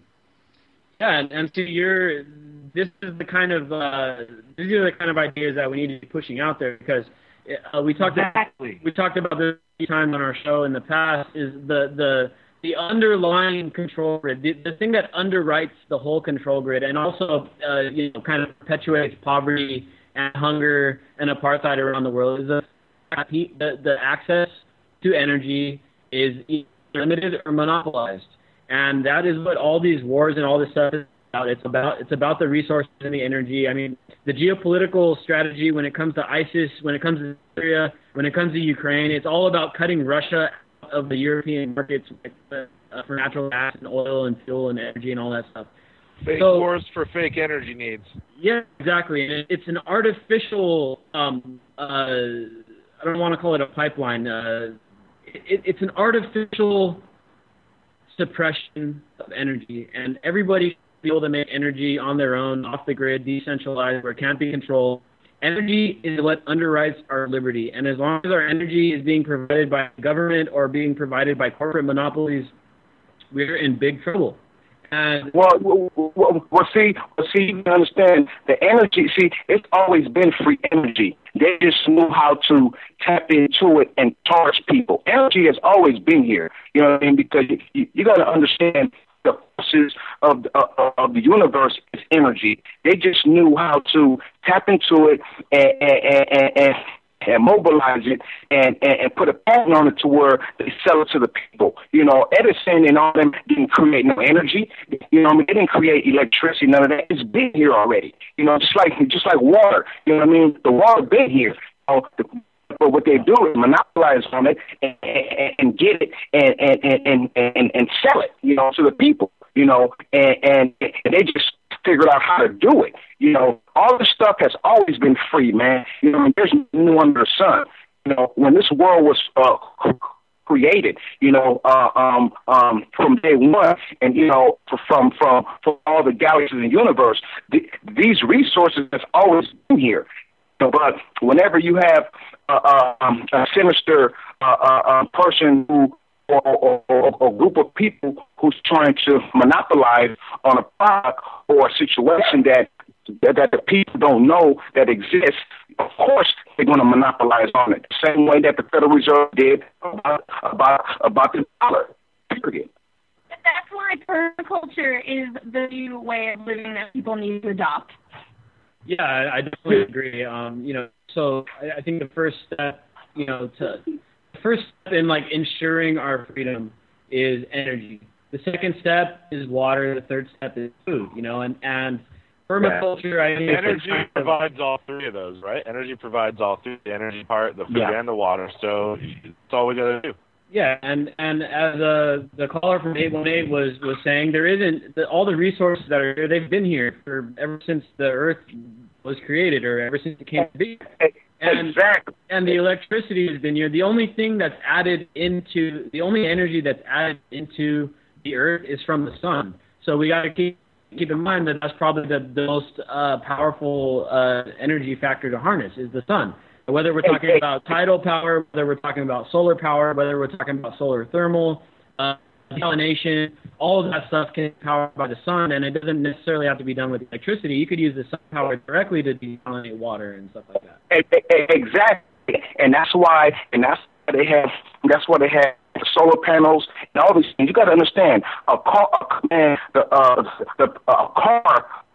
Yeah, and to your, this is the kind of these are the kind of ideas that we need to be pushing out there, because we talked about this a few times on our show in the past, is the underlying control grid, the thing that underwrites the whole control grid, and also kind of perpetuates poverty and hunger and apartheid around the world, is the access to energy is limited or monopolized. And that is what all these wars and all this stuff is about. It's about the resources and the energy. I mean, the geopolitical strategy when it comes to ISIS, when it comes to Syria, when it comes to Ukraine, it's all about cutting Russia out of the European markets for natural gas and oil and fuel and energy and all that stuff. Fake wars for fake energy needs. Yeah, exactly. And it's an artificial, I don't want to call it a pipeline. It's an artificial suppression of energy, and everybody should be able to make energy on their own, off the grid, decentralized, where it can't be controlled. Energy is what underwrites our liberty, and as long as our energy is being provided by government or being provided by corporate monopolies, we're in big trouble. And see, you understand the energy. See, it's always been free energy. They just knew how to tap into it and charge people. Energy has always been here. You know what I mean? Because you got to understand the forces of the universe is energy. They just knew how to tap into it and mobilize it and put a patent on it to where they sell it to the people. You know, Edison and all them didn't create no energy. You know what I mean? They didn't create electricity, none of that. It's been here already. You know, just like water. You know what I mean? The water been here. But what they do is monopolize on it and get it and sell it, you know, to the people, you know, and they just figured out how to do it. You know, all this stuff has always been free, man. You know, there's nothing new under the sun. You know, when this world was created, you know, from day one, and you know, from all the galaxies in the universe, these resources have always been here. But whenever you have a sinister person who or a group of people who's trying to monopolize on a product or a situation that the people don't know that exists, of course they're going to monopolize on it. The same way that the Federal Reserve did about the dollar. Period. That's why permaculture is the new way of living that people need to adopt. Yeah, I definitely agree. You know, so I think the first step, you know, in like ensuring our freedom is energy. The second step is water. The third step is food. You know, and permaculture. I think energy provides all three of those, right? Energy provides all three: the energy part, the food, and the water. So that's all we got to do. Yeah, and as the caller from 818 was saying, there isn't all the resources that are here. They've been here for ever since the Earth was created, or ever since it came to be. And, exactly. And the electricity has been here. The only thing that's added into the only energy that's added into the Earth is from the sun. So we got to keep in mind that that's probably the most powerful energy factor to harness is the sun. Whether we're talking about tidal power, whether we're talking about solar power, whether we're talking about solar thermal, desalination, all of that stuff can be powered by the sun, and it doesn't necessarily have to be done with electricity. You could use the sun power directly to desalinate water and stuff like that. Exactly, and that's why they have the solar panels and all these things. You got to understand, a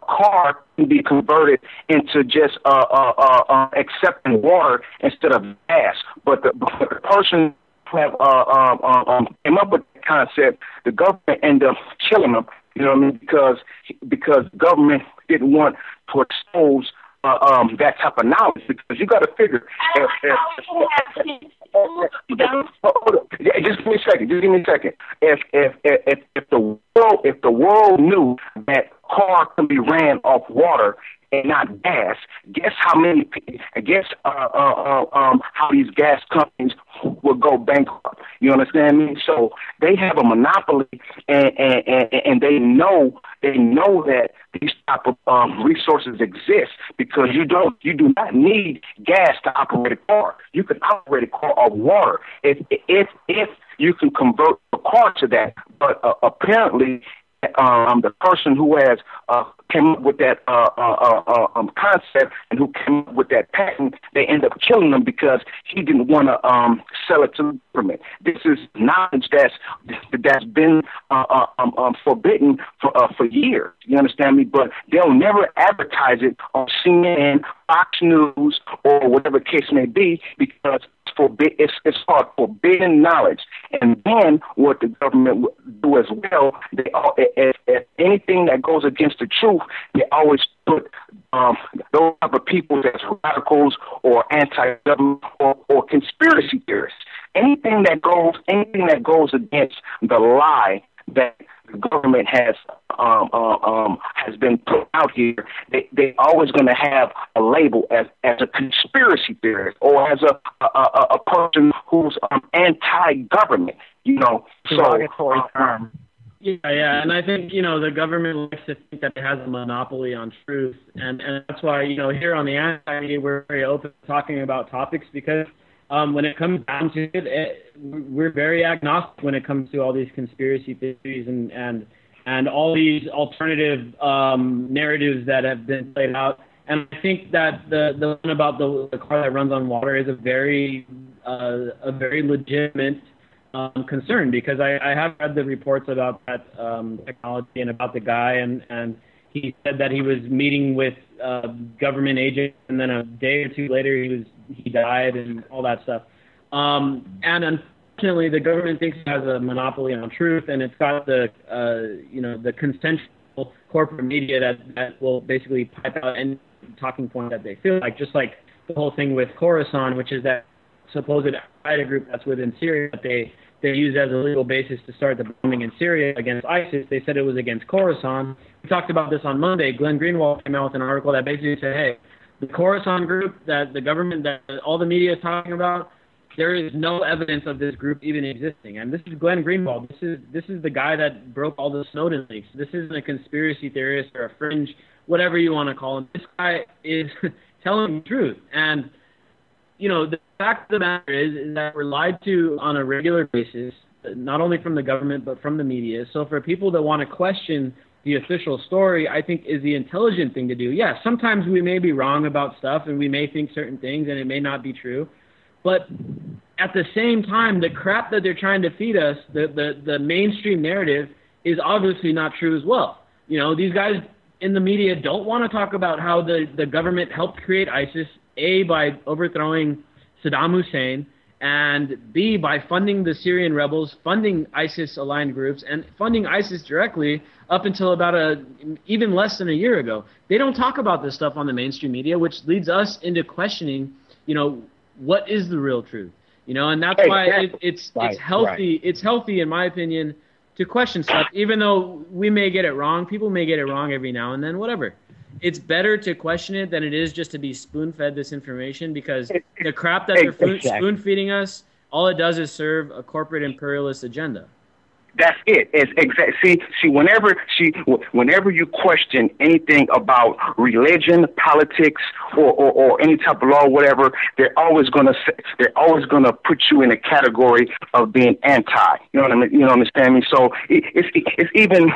car can be converted into just accepting water instead of gas. But the person who came up with the concept, the government ended up killing them. You know what I mean? Because government didn't want to expose that type of knowledge. Because you got to figure. Just give me a second. If the world knew that car can be ran off water and not gas, guess how these gas companies will go bankrupt. You understand me? So they have a monopoly, and they know that these type of resources exist, because you do not need gas to operate a car. You can operate a car off water if you can convert the car to that. But apparently, the person who has came up with that concept and who came up with that patent, they end up killing him because he didn't want to sell it to the government. This is knowledge that's been forbidden for years. You understand me? But they'll never advertise it on CNN, Fox News, or whatever case may be, because it's called forbidden knowledge. And then what the government will do as well, if anything that goes against the truth, they always put those type of people as radicals or anti-government or conspiracy theorists. Anything that goes against the lie that the government has been put out here, they always going to have a label as a conspiracy theorist or as a person who's anti-government. You know, derogatory term. Yeah, and I think, the government likes to think that it has a monopoly on truth, and that's why, here on the Anti, we're very open to talking about topics because when it comes down to it, we're very agnostic when it comes to all these conspiracy theories and all these alternative narratives that have been played out. And I think that the one about the car that runs on water is a very legitimate concern, because I have read the reports about that technology and about the guy, and he said that he was meeting with government agents, and then a day or two later he died and all that stuff. And unfortunately, the government thinks it has a monopoly on truth, and it's got the consensual corporate media that will basically pipe out any talking point that they feel like, just like the whole thing with Khorasan, which is that supposed Al-Qaeda group that's within Syria that they used as a legal basis to start the bombing in Syria against ISIS. They said it was against Khorasan. We talked about this on Monday. Glenn Greenwald came out with an article that basically said, hey, the Khorasan group that the government, that all the media is talking about, there is no evidence of this group even existing. And this is Glenn Greenwald. This is the guy that broke all the Snowden leaks. This isn't a conspiracy theorist or a fringe, whatever you want to call him. This guy is telling the truth. And the fact of the matter is that we're lied to on a regular basis, not only from the government, but from the media. So for people that want to question the official story, I think is the intelligent thing to do. Yeah, sometimes we may be wrong about stuff and we may think certain things and it may not be true. But at the same time, the crap that they're trying to feed us, the mainstream narrative, is obviously not true as well. These guys in the media don't want to talk about how the government helped create ISIS, A, by overthrowing Saddam Hussein, and B, by funding the Syrian rebels, funding ISIS-aligned groups, and funding ISIS directly up until about even less than a year ago. They don't talk about this stuff on the mainstream media, which leads us into questioning, what is the real truth? And that's why it's healthy. Right. It's healthy, in my opinion, to question stuff, even though we may get it wrong. People may get it wrong every now and then, whatever. It's better to question it than it is just to be spoon-fed this information, because the crap that they're spoon-feeding us, all it does is serve a corporate imperialist agenda. That's it. It's exactly. See, whenever you question anything about religion, politics, or any type of law, or whatever, they're always gonna put you in a category of being anti. You know what I mean? You know, understand me? So it's even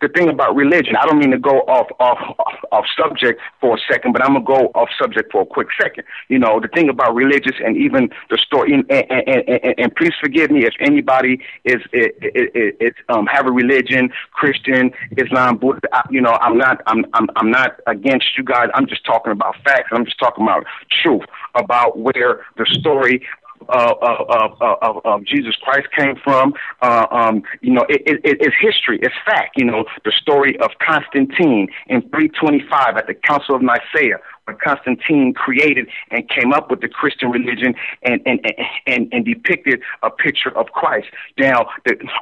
the thing about religion. I don't mean to go off subject for a second, but I'm gonna go off subject for a quick second. The thing about religious and even the story, and please forgive me if anybody is have a religion, Christian, Islam, Buddha. I'm not against you guys. I'm just talking about facts. I'm just talking about truth, about where the story of Jesus Christ came from. It's history. It's fact. The story of Constantine in 325 at the Council of Nicaea, when Constantine created and came up with the Christian religion and depicted a picture of Christ. Now,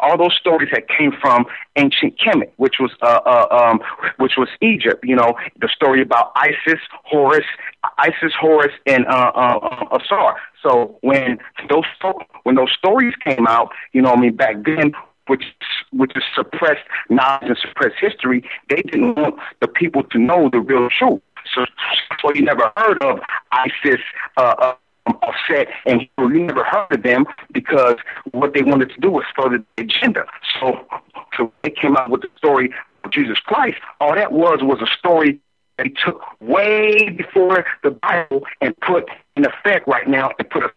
all those stories that came from ancient Kemet, which was Egypt. The story about Isis, Horus, and Asar. So when those stories came out, back then, which is suppressed knowledge and suppressed history, they didn't want the people to know the real truth. So you never heard of ISIS, Offset, and you never heard of them because what they wanted to do was further the agenda. So So they came out with the story of Jesus Christ. All that was a story that he took way before the Bible and put in effect right now and put a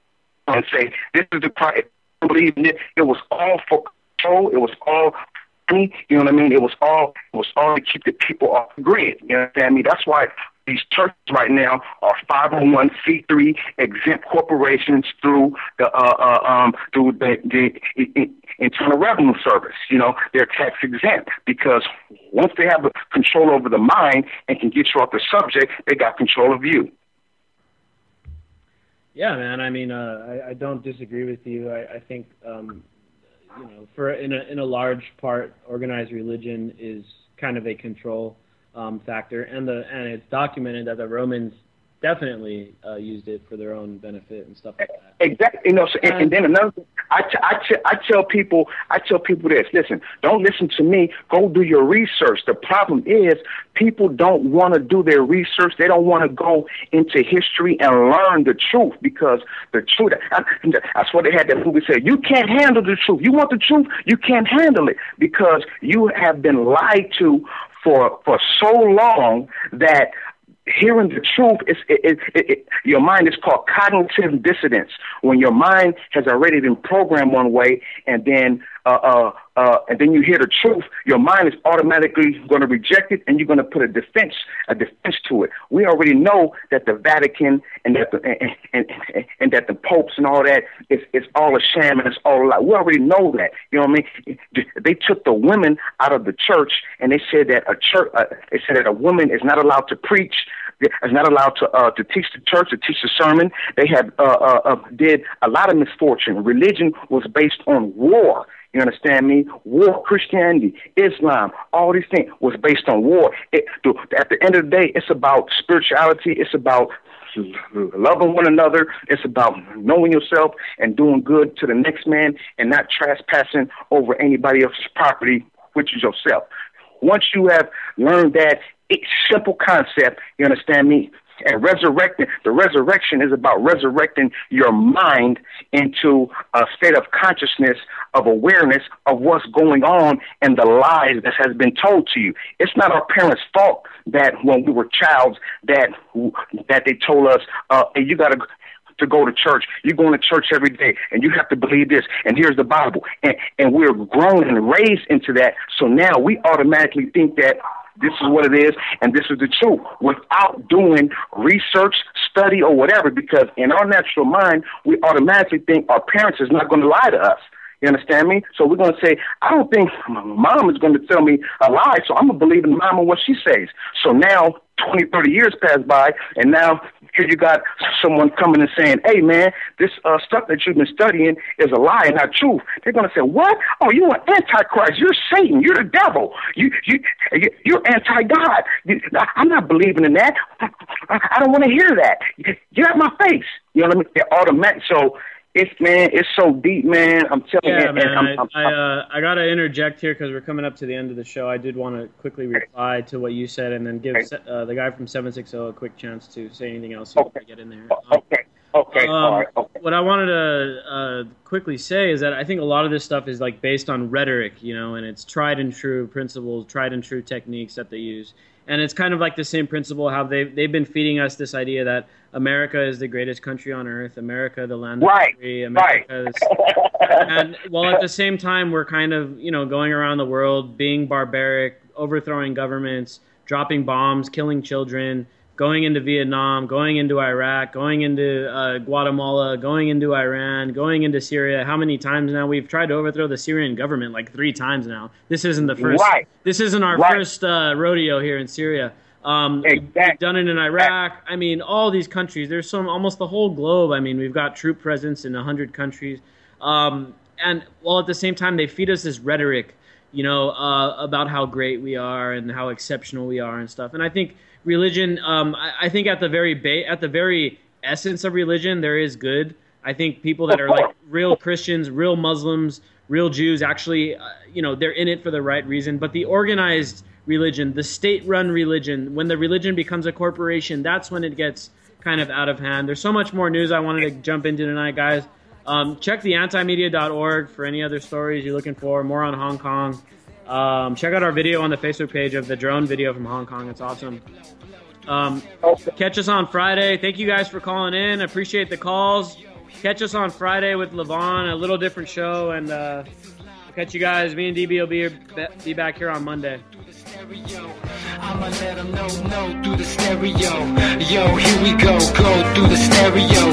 and say, this is the Christ. I believe in it. It was all for control. It was all money. You know what I mean? It was all to keep the people off the grid. You understand me? That's why these churches right now are 501c3 exempt corporations through the Internal Revenue Service. You know, they're tax exempt because once they have control over the mind and can get you off the subject, they got control of you. Yeah, man. I mean, I don't disagree with you. I think, you know, for in a large part, organized religion is kind of a control factor, and it's documented that the Romans definitely used it for their own benefit and stuff like that. Exactly. You know, so, and then another thing, I tell people this. Listen, don't listen to me. Go do your research. The problem is people don't want to do their research. They don't want to go into history and learn the truth because the truth. That's what they had that movie say. You can't handle the truth. You want the truth? You can't handle it because you have been lied to for so long that hearing the truth your mind is called cognitive dissonance. When your mind has already been programmed one way, and then you hear the truth, your mind is automatically going to reject it, and you're going to put a defense to it. We already know that the Vatican and that the popes and all that is all a sham and it's all a lie. We already know that. You know what I mean? They took the women out of the church, and they said that a woman is not allowed to preach, is not allowed to teach the church, to teach the sermon. They had did a lot of misfortune. Religion was based on war. You understand me? War, Christianity, Islam, all these things was based on war. At the end of the day, it's about spirituality. It's about loving one another. It's about knowing yourself and doing good to the next man and not trespassing over anybody else's property, which is yourself. Once you have learned that simple concept, you understand me? And the resurrection is about resurrecting your mind into a state of consciousness, of awareness of what's going on and the lies that has been told to you. It's not our parents' fault that when we were childs that they told us, hey, you got to go to church. You're going to church every day, and you have to believe this, and here's the Bible. And we're grown and raised into that, so now we automatically think that this is what it is, and this is the truth, without doing research, study, or whatever, because in our natural mind, we automatically think our parents is not going to lie to us. You understand me? So we're going to say, I don't think mom is going to tell me a lie, so I'm going to believe in mom and what she says. So now 20, 30 years pass by, and now here you got someone coming and saying, hey, man, this stuff that you've been studying is a lie and not truth. They're going to say, what? Oh, you're an antichrist. You're Satan. You're the devil. You're anti-God. I'm not believing in that. I don't want to hear that. Get out my face. You know what I mean? They're automatic. So it's so deep, man. I'm telling you. Yeah, man. I got to interject here because we're coming up to the end of the show. I did want to quickly reply to what you said and then give the guy from 760 a quick chance to say anything else you want to get in there. Okay. All right. Okay. What I wanted to quickly say is that I think a lot of this stuff is like based on rhetoric, you know, and it's tried and true principles, tried and true techniques that they use. And it's kind of like the same principle how they've been feeding us this idea that America is the greatest country on earth, America, the land of free, America is, and while at the same time we're kind of, you know, going around the world being barbaric, overthrowing governments, dropping bombs, killing children, going into Vietnam, going into Iraq, going into Guatemala, going into Iran, going into Syria. How many times now? We've tried to overthrow the Syrian government like 3 times now. This isn't the first. Right. This isn't our first rodeo here in Syria. We've done it in Iraq. I mean, all these countries. There's almost the whole globe. I mean, we've got troop presence in 100 countries. And while at the same time they feed us this rhetoric, you know, about how great we are and how exceptional we are and stuff. And I think religion, I think at the very essence of religion, there is good. I think people that are like real Christians, real Muslims, real Jews, actually, you know, they're in it for the right reason. But the organized religion, the state-run religion, when the religion becomes a corporation, that's when it gets kind of out of hand. There's so much more news I wanted to jump into tonight, guys. Check the antimedia.org for any other stories you're looking for, more on Hong Kong. Check out our video on the Facebook page of the drone video from Hong Kong. It's awesome. Catch us on Friday. Thank you guys for calling in. Appreciate the calls. Catch us on Friday with Levon, a little different show, and we'll catch you guys. Me and DB will be back here on Monday. I'ma let them know through the stereo. Yo, here we go through the stereo.